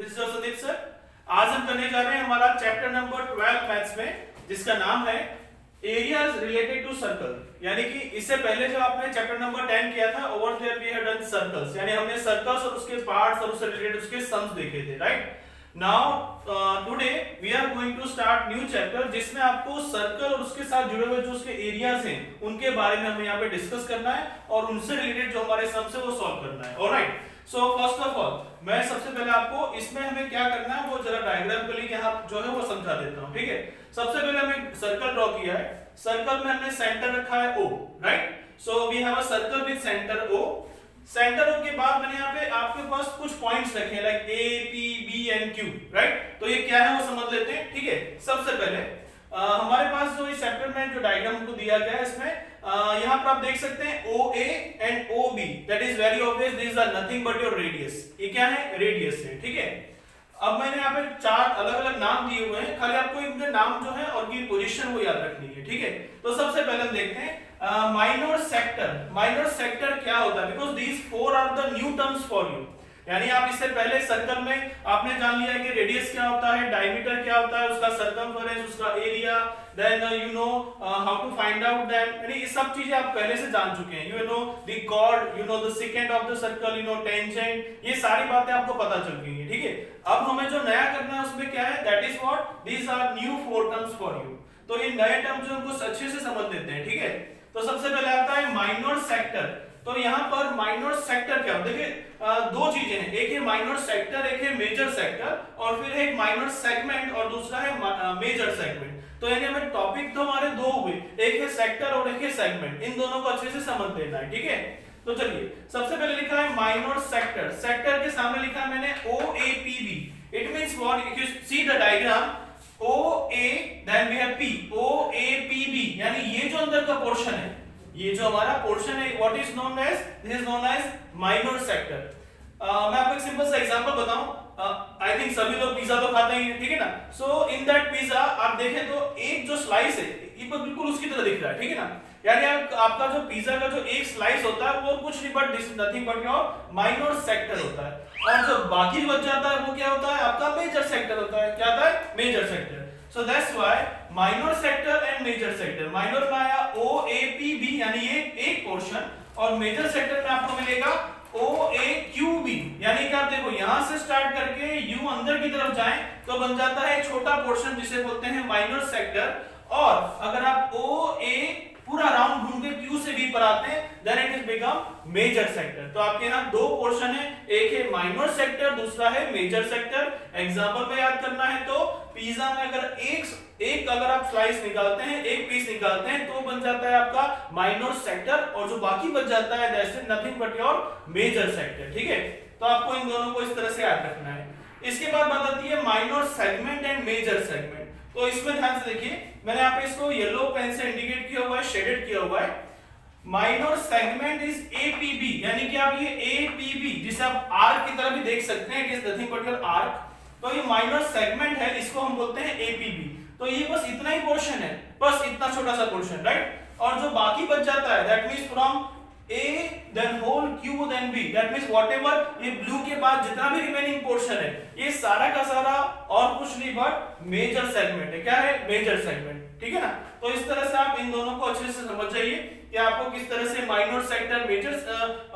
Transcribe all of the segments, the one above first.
This is Sandeep sir. आज हम करने जा रहे हैं हमारा चैप्टर नंबर 12 मैथ्स में, जिसका नाम है एरियाज रिलेटेड टू सर्कल। यानी कि इससे पहले जो आपने चैप्टर नंबर 10 किया था, over there we have done circles, यानी हमने सर्कल्स और उसके पार्ट्स और उससे रिलेटेड उसके सम्स देखे थे, right. Now today we are going to start new chapter, जिसमें आपको सर्कल और उसके साथ जुड़े हुए जो उसके एरियाज हैं उनके बारे में हमें यहाँ पे डिस्कस करना है और उनसे रिलेटेड जो हमारे सम्स है वो सॉल्व करना है। Alright, so first of all मैं सबसे पहले आपको इसमें हमें क्या करना है वो जरा डायग्रामिकली यहाँ जो है वो समझा देता हूँ, ठीक है। सबसे पहले हमें सर्कल ड्रॉ किया है, सर्कल में हमने सेंटर रखा है O, right. So we have a circle with centre O। Centre O के बाद मैंने यहाँ पे आपके पास कुछ पॉइंट्स रखे हैं like A, P, B and Q, right. तो ये क्या है वो समझ लेते हैं, ठीक है। सबसे पहले हमारे पास जो इस चैप्टर में जो डायग्राम को दिया गया है, इसमें यहाँ पर आप देख सकते हैं OA and OB, that is very obvious, this are nothing but your radius. ये क्या है? रेडियस है, ठीक है। अब मैंने यहाँ पे चार अलग अलग नाम दिए हुए हैं, खाली आपको इनके नाम जो है और की पोजीशन वो याद रखनी है, ठीक है। तो सबसे पहले हम देखते हैं माइनर सेक्टर। माइनर सेक्टर क्या होता है? Because these four are the new terms for you. यानी आप इससे पहले सर्कल में आपने जान लिया कि रेडियस क्या होता है, डायमीटर क्या होता है, उसका सरकमफेरेंस, उसका area, then you know how to find out them, यानी ये सब चीजें आप पहले से जान चुके हैं। You know the chord, you know the second of the circle, you know tangent, ये सारी बातें आपको पता चल गई हैं, ठीक है। अब हमें जो नया करना है उसमें क्या है? That is what these are new four terms for you. तो इन नए टर्म्स जो उनको अच्छे से समझ लेते हैं, ठीक है। तो सबसे पहले आता है माइनर सेक्टर। तो यहाँ पर माइनर सेक्टर क्या होता है? देखिए दो चीजें हैं, एक है माइनर सेक्टर, एक है मेजर सेक्टर, और फिर एक माइनर सेगमेंट और दूसरा है मेजर सेगमेंट। तो यानी हमें टॉपिक तो हमारे दो हुए, एक है सेक्टर और एक है सेगमेंट, इन दोनों को अच्छे से समझ लेना है, ठीक है। तो चलिए सबसे पहले लिखा है माइनर सेक्टर। सेक्टर के सामने लिखा है मैंने OAPB। It means what? If you see the diagram, OA then we have P, OAPB, यानी ये जो अंदर का पोर्शन है, ये जो हमारा पोर्शन है, what is known as, this is known as minor sector. मैं आपको एक सिंपल सा एग्जांपल बताऊं, आई थिंक सभी लोग पिज्जा तो खाते ही हैं, ठीक है ना। सो इन दैट पिज्जा आप देखें तो एक जो स्लाइस है ये बिल्कुल उसकी तरह दिख रहा है, ठीक है ना। यानी आपका जो पिज्जा का जो एक स्लाइस होता है वो कुछ नहीं but this is nothing but your minor sector होता है, और जो बाकी बच जाता है वो क्या होता है? आपका मेजर सेक्टर होता है। क्या होता है? Major sector. So that's why minor sector and major sector, minor में आया OAPB यानी ये एक पोर्शन, और मेजर सेक्टर में आपको मिलेगा OAQB। यानी कि आप देखो यहां से स्टार्ट करके यू अंदर की तरफ जाएं तो बन जाता है छोटा पोर्शन जिसे बोलते हैं माइनर सेक्टर, और अगर आप OA पूरा राउंड घूम के Q से B पर आते हैं then it is become major sector. तो आपके यहाँ दो पोर्शन है, एक है माइनर सेक्टर, दूसरा है मेजर सेक्टर। एग्जांपल में याद करना है तो पिज्जा में अगर एक अगर आप स्लाइस निकालते हैं, एक पीस निकालते हैं तो बन जाता है आपका माइनर सेक्टर, और जो बाकी बच जाता है that's nothing but your major sector, ठीक है। तो आपको इन दोनों को इस तरह से याद रखना है। इसके बाद बात आती है minor segment and major segment. तो इसमें ध्यान से देखिए, मैंने यहाँ पे इसको येलो पेन से इंडिकेट किया हुआ है, शेडेड किया हुआ है। माइनर सेगमेंट इज APB, यानी कि आप ये APB जिसे आप आर्क की तरह भी देख सकते हैं, it is nothing but your arc. तो ये माइनर सेगमेंट है, इसको हम बोलते हैं APB। तो ये बस इतना ही पोर्शन है, बस इतना छोटा सा पोर्शन, राइट। और जो बाकी बच जाता है that means from A then whole Q then B, that means whatever ये ब्लू के बाद जितना भी रिमेनिंग पोर्शन है ये सारा का सारा और कुछ नहीं बट मेजर सेगमेंट है। क्या है? मेजर सेगमेंट, ठीक है ना। तो इस तरह से आप इन दोनों को अच्छे से समझ जाइए कि आपको किस तरह से minor sector, major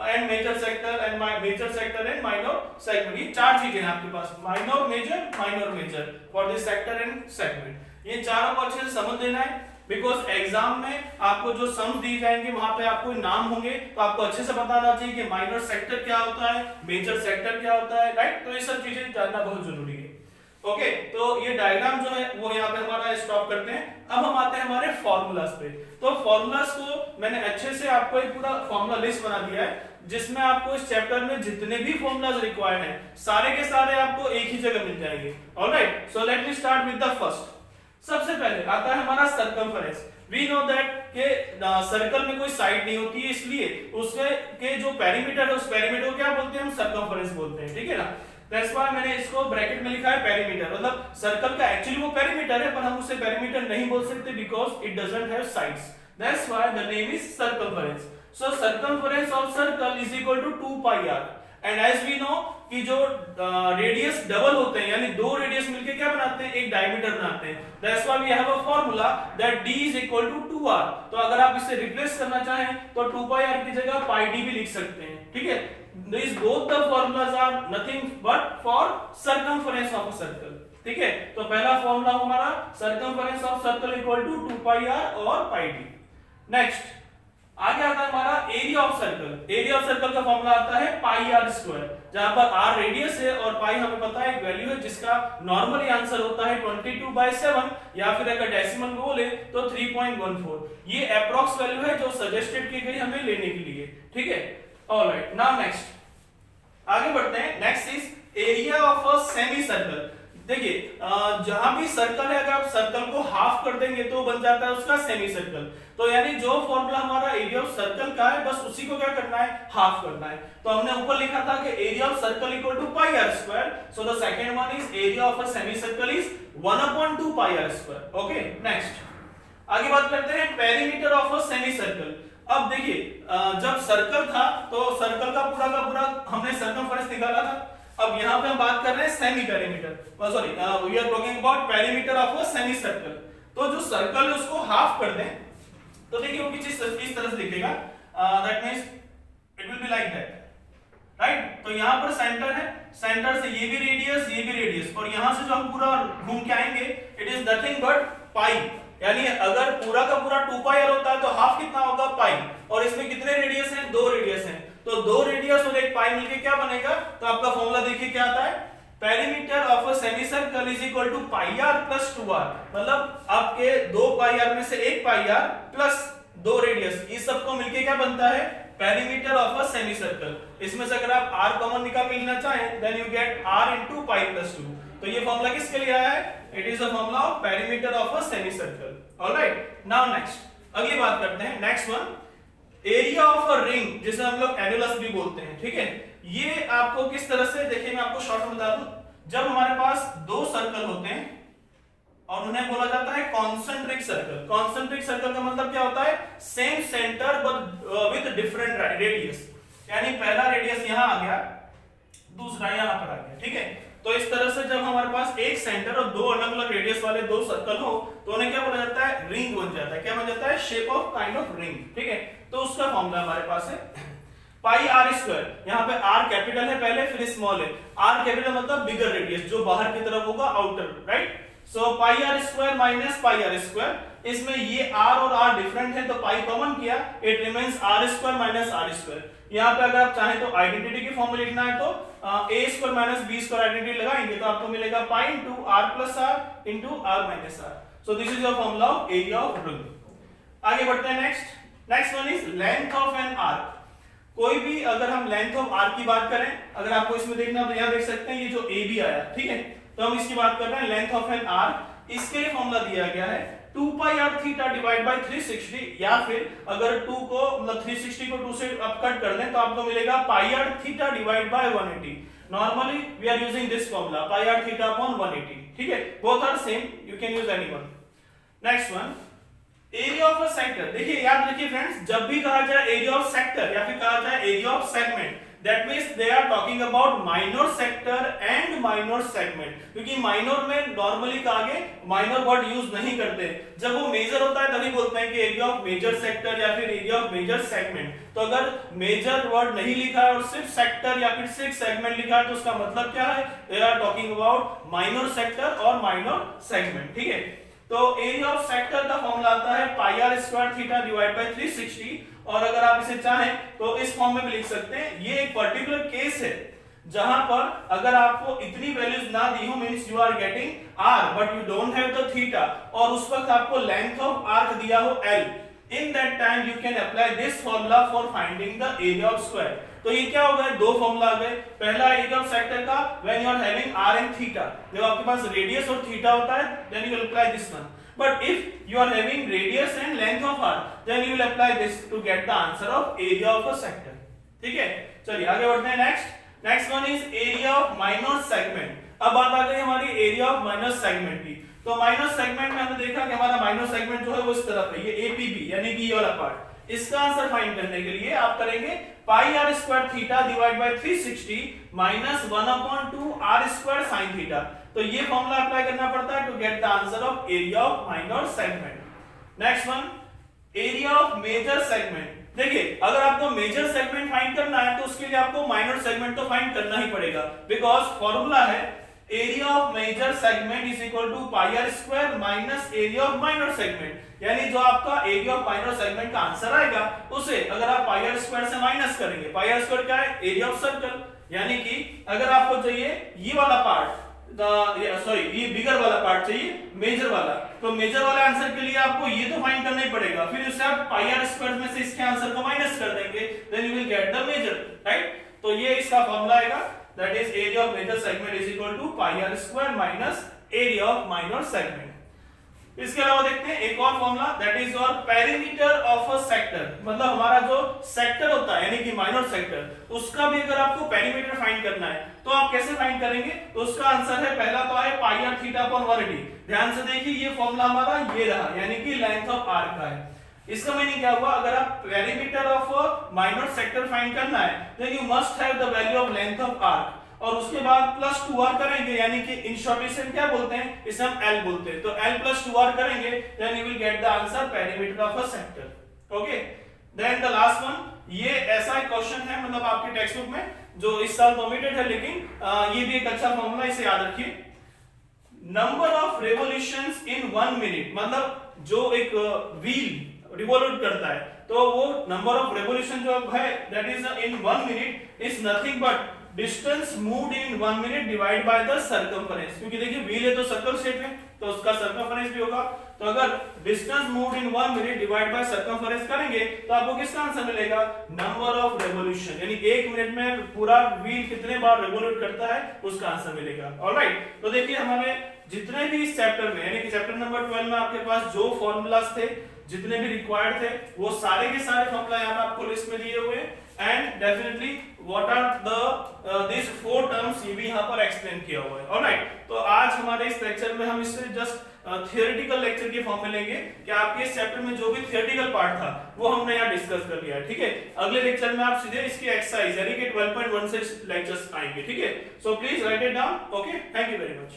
and major sector and major sector and minor segment, ये चार चीजें हैं आपके पास, minor major for this sector and segment. ये चारों को अच्छे से समझ लेना है, बिकॉज एग्जाम में आपको जो सम्स दी जाएंगे वहां पे आपको नाम होंगे, तो आपको अच्छे से बताना चाहिए कि माइनर सेक्टर क्या होता है, मेजर सेक्टर क्या होता है, राइट। तो ये सब चीजें जानना बहुत जरूरी है। ओके, तो ये डायग्राम जो है वो यहाँ पे हमारा स्टॉप करते हैं। अब हम आते हैं हमारे फॉर्मूलाज पे। तो फॉर्मूलाज को मैंने अच्छे से आपको एक पूरा फॉर्मूला लिस्ट बना दिया है, जिसमें आपको इस चैप्टर में जितने भी फॉर्मूलाज रिक्वायर्ड हैं सारे के सारे आपको एक ही जगह मिल जाएंगे। Alright, so let me start with the first. सबसे पहले आता है हमारा सरकमफेरेंस। वी नो दैट के सर्कल में कोई साइड नहीं होती है, इसलिए उसके के जो पेरीमीटर है उस पेरीमीटर को क्या बोलते हैं? हम सरकमफेरेंस बोलते हैं, ठीक है ना। दैट्स व्हाई मैंने इसको ब्रैकेट में लिखा है पेरीमीटर, मतलब सर्कल का एक्चुअली वो पेरीमीटर है पर हम उसे पेरीमीटर नहीं बोल सकते because it doesn't have sides, that's why the name is circumference. So circumference of circle is equal to 2 pi r, and as we know कि जो रेडियस डबल होते हैं यानी दो रेडियस मिलके क्या बनाते हैं, एक डायमीटर बनाते हैं। That's why we have a formula that d is equal to 2r। तो अगर आप इसे रिप्लेस करना चाहें तो 2πr की जगह πd भी लिख सकते हैं, ठीक है। These both the formulas are nothing but for circumference of a circle, ठीक है। तो पहला फॉर्मूला हमारा circumference of circle equal to 2πr और πd। नेक्स्ट आगे आता है हमारा area of circle. Area of circle का फॉर्मूला आता है पाई आर स्क्वायर, जहां पर r रेडियस है और पाई हमें पता है एक वैल्यू है जिसका नॉर्मली आंसर होता है 22/7 या फिर अगर डेसिमल में बोले तो 3.14। ये अप्रॉक्स वैल्यू है जो सजेस्टेड की गई हमें लेने के लिए, ठीक है। ऑलराइट, नाउ नेक्स्ट आगे बढ़ते हैं। Next is area of a semi circle. देखिए जहां भी सर्कल है अगर आप सर्कल को हाफ कर देंगे तो बन जाता है उसका सेमी सर्कल। तो यानी जो फॉर्मूला हमारा एरिया ऑफ सर्कल का है बस उसी को क्या करना है, हाफ करना है। तो हमने ऊपर लिखा था कि area of circle equal to pi r square, so the second one is area of a semi circle is 1/2 pi r square. Okay, next आगे बात करते हैं perimeter of a semi circle. अब देखिए जब सर्कल था तो सर्कल का पूरा हमने सर्कमफरेंस निकाला था। अब यहाँ पे हम बात कर रहे हैं semi perimeter, sorry we are talking about perimeter of a semi circle. तो जो सर्कल है उसको हाफ कर दें तो देखिए वो कुछ इस तरह से दिखेगा, that means it will be like that, right. तो यहाँ पर सेंटर है, सेंटर से ये भी रेडियस और यहाँ से जो हम पूरा घूम के आएंगे इट इज नथिंग बट पाई। यानी अगर पूरा का पूरा 2πr होता है तो हाफ कितना होगा, पाई। और इसमें कितने रेडियस हैं, दो रेडियस हैं। तो दो रेडियस और एक पाई मिलके क्या बनेगा, तो आपका फॉर्मूला देखिए क्या आता है, perimeter of a semi circle is equal to pi r plus 2r। मतलब आपके दो पाई आर में से एक पाई आर प्लस दो रेडियस, इस सब को मिलके क्या बनता है, perimeter of a semi circle. इसमें से अगर आप r कॉमन निकाल के लेना चाहें then you get r into pi plus 2। तो ये फॉर्मूला किसके लिए आया है, it is a formula of perimeter of a semi circle. Alright, now next अगली बात करते हैं। Next one area of a ring, जिसे हम लोग एनुलस भी बोलते हैं, ठीक है। ये आपको किस तरह से, देखिए मैं आपको शॉर्ट में बता दूं। जब हमारे पास दो सर्कल होते हैं और उन्हें बोला जाता है कॉन्सेंट्रिक सर्कल। कॉन्सेंट्रिक सर्कल का मतलब क्या होता है, same centre but with different radius. यानी पहला रेडियस यहां आ गया, दूसरा यहां पर आ गया, ठीक है। तो इस तरह से जब हमारे पास एक सेंटर और दो अलग अलग रेडियस वाले दो सर्कल हो तो उन्हें क्या बोला जाता है, रिंग बन जाता है। क्या बन जाता है, shape of kind of ring, ठीक है। तो उसका फॉर्मूला हमारे पास है पाई आर स्क्वायर। यहाँ पे आर कैपिटल है पहले फिर स्मॉल है। आर कैपिटल मतलब बिगर रेडियस जो बाहर की तरफ होगा, outer, right. So pi r square minus pi r square, इसमें ये आर और आर डिफरेंट है तो पाई कॉमन किया, it remains r square minus r square. यहाँ पे अगर आप चाहें तो आइडेंटिटी की फॉर्म में लिखना है तो a square minus b square identity लगाएंगे तो आपको मिलेगा पाई into r plus r into r minus r। So this is your formula of area of ring. आगे बढ़ते हैं next one is length of an arc. कोई भी अगर हम लेंथ ऑफ आर्क की बात करें, अगर आपको इसमें देखना तो यहाँ देख सकते हैं ये जो ए बी आया, ठीक है। तो हम इसकी बात कर रहे हैं लेंथ ऑफ एन आर्क। इसके लिए फॉर्मूला दिया गया है 2πr थीटा डिवाइड बाय 360, या फिर अगर 2 को मतलब 360 को 2 से अब कट कर दें तो आपको मिलेगा πr theta divide by 180। Normally we are using this formula πr theta upon 180, ठीक है। Both are same, you can use anyone. Next one area of a sector. देखिए याद रखिए फ्रेंड्स, जब भी कहा जाए एरिया ऑफ सेक्टर या फिर कहा जाए area of segment, that means they are talking about minor sector and minor segment। क्योंकि minor में normally का आगे minor word यूज नहीं करते, जब वो मेजर होता है तभी बोलते हैं कि एरिया ऑफ मेजर सेक्टर या फिर एरिया ऑफ मेजर सेगमेंट। तो अगर मेजर वर्ड नहीं लिखा है और सिर्फ सेक्टर या फिर सिर्फ सेगमेंट लिखा है तो उसका मतलब क्या है, they are talking about minor sector और minor segment, ठीक है। तो एरिया ऑफ सेक्टर का फॉर्मूला आता है pi r square theta divide by 360, और अगर आप इसे चाहें तो इस फॉर्म में भी लिख सकते हैं। ये एक पर्टिकुलर केस है जहां पर अगर आपको इतनी वैल्यूज ना दी हो, means you are getting r but you don't have the theta, और उस वक्त आपको लेंथ ऑफ आर्क दिया हो L, in that time you can apply this formula for finding the area of square. तो ये क्या हो गए, दो फॉर्मूला आ गए। पहला एरिया ऑफ सेक्टर का when you are having r and theta, जब आपके पास रेडियस और थीटा होता है then you will apply this one. But if you are having radius and length of arc, then you will apply this to get the answer of area of a sector, ठीक है। चलिए आगे बढ़ते हैं। Next one is area of minor segment. अब बात आ गई हमारी एरिया ऑफ माइनर सेगमेंट की। तो माइनर सेगमेंट में हमने देखा कि हमारा माइनर सेगमेंट जो है वो इस तरफ है, ये एपीबी यानी कि ये वाला पार्ट, इसका आंसर फाइंड करने के लिए आप करेंगे pi r square theta divide by 360 minus 1/2 r square sine theta. तो ये फॉर्मूला अप्लाई करना पड़ता है to get the answer of area of minor segment. Next one, area of major segment. देखिए अगर आपको मेजर सेगमेंट फाइंड करना है तो उसके लिए आपको माइनर सेगमेंट तो फाइंड करना ही पड़ेगा, बिकॉज फॉर्मूला है area of major segment is equal to pi r square minus area of minor segment. यानी जो आपका एरिया ऑफ माइनर सेगमेंट का आंसर आएगा उसे अगर आप पाई आर स्क्वायर से माइनस करेंगे, पाई आर स्क्वायर क्या है, एरिया ऑफ सर्कल, यानी कि अगर आपको चाहिए ये वाला पार्ट, ये बिगर वाला पार्ट चाहिए मेजर वाला, तो मेजर वाले आंसर के लिए आपको ये तो फाइंड करना ही पड़ेगा, फिर उससे आप पाई आर स्क्वायर में से इसके आंसर को माइनस कर देंगे, then you will get the major, right. तो ये इसका फॉर्मूला आएगा, that is area of major segment is equal to pi r square minus area of minor segment. इसके अलावा देखते हैं एक और formula, that is your perimeter of a sector. मतलब हमारा जो सेक्टर होता है यानी कि माइनर सेक्टर, उसका भी अगर आपको पेरीमीटर फाइंड करना है तो आप कैसे फाइंड करेंगे, तो उसका आंसर है पहला तो है पाई आर थीटा अपॉन 180। ध्यान से देखिए ये फॉर्मूला हमारा ये रहा, यानी कि लेंथ ऑफ आर्क का है। इसका मीनिंग क्या हुआ, अगर आप perimeter of minor sector find करना है then you must have the value of length of arc, और उसके बाद प्लस 2r करेंगे, यानी कि इन शॉर्ट इसे क्या बोलते हैं, इसे हम L बोलते हैं, तो L प्लस 2r करेंगे then you will get the answer perimeter of a sector. Okay, then the last one, ये ऐसा एक क्वेश्चन है मतलब आपके टेक्स्ट बुक में जो इस साल ओमिटेड है, लेकिन ये भी एक अच्छा फॉर्मूला, इसे याद रखिए। Number of revolutions in 1 minute, मतलब जो एक व्हील रिवॉल्यूट करता है तो वो नंबर ऑफ रिवॉल्यूशन जो है that is in 1 minute is nothing but distance moved in 1 minute divide by the circumference. क्योंकि देखिए व्हील है तो सर्कल शेप है तो उसका सर्कमफरेंस भी होगा, तो अगर distance moved in 1 minute divide by circumference करेंगे तो आपको किसका आंसर मिलेगा, नंबर ऑफ रिवॉल्यूशन, यानी 1 मिनट में पूरा व्हील कितने बार रिवॉल्यूट करता है उसका आंसर मिलेगा। ऑलराइट, तो देखिए हमारे जितने भी इस चैप्टर में यानी कि चैप्टर नंबर 12 में आपके पास जो फॉर्मूलाज थे, जितने भी रिक्वायर्ड थे, वो सारे के सारे फॉर्मूला यहाँ पे आपको लिस्ट में दिए हुए हैं, and definitely what are the this 4 terms ये भी यहाँ पर एक्सप्लेन किया हुआ है। ऑलराइट, तो आज हमारे इस लेक्चर में हम इससे जस्ट थियोरेटिकल लेक्चर की फॉर्म में लेंगे कि आपके इस चैप्टर में जो भी थियोरेटिकल पार्ट था वो हमने यहाँ डिस्कस कर लिया है, ठीक है। अगले लेक्चर में आप सीधे इसकी एक्सरसाइज यानी कि 12.16 लेक्चर्स आएंगे, ठीक है। So please right it down. Okay, thank you very much.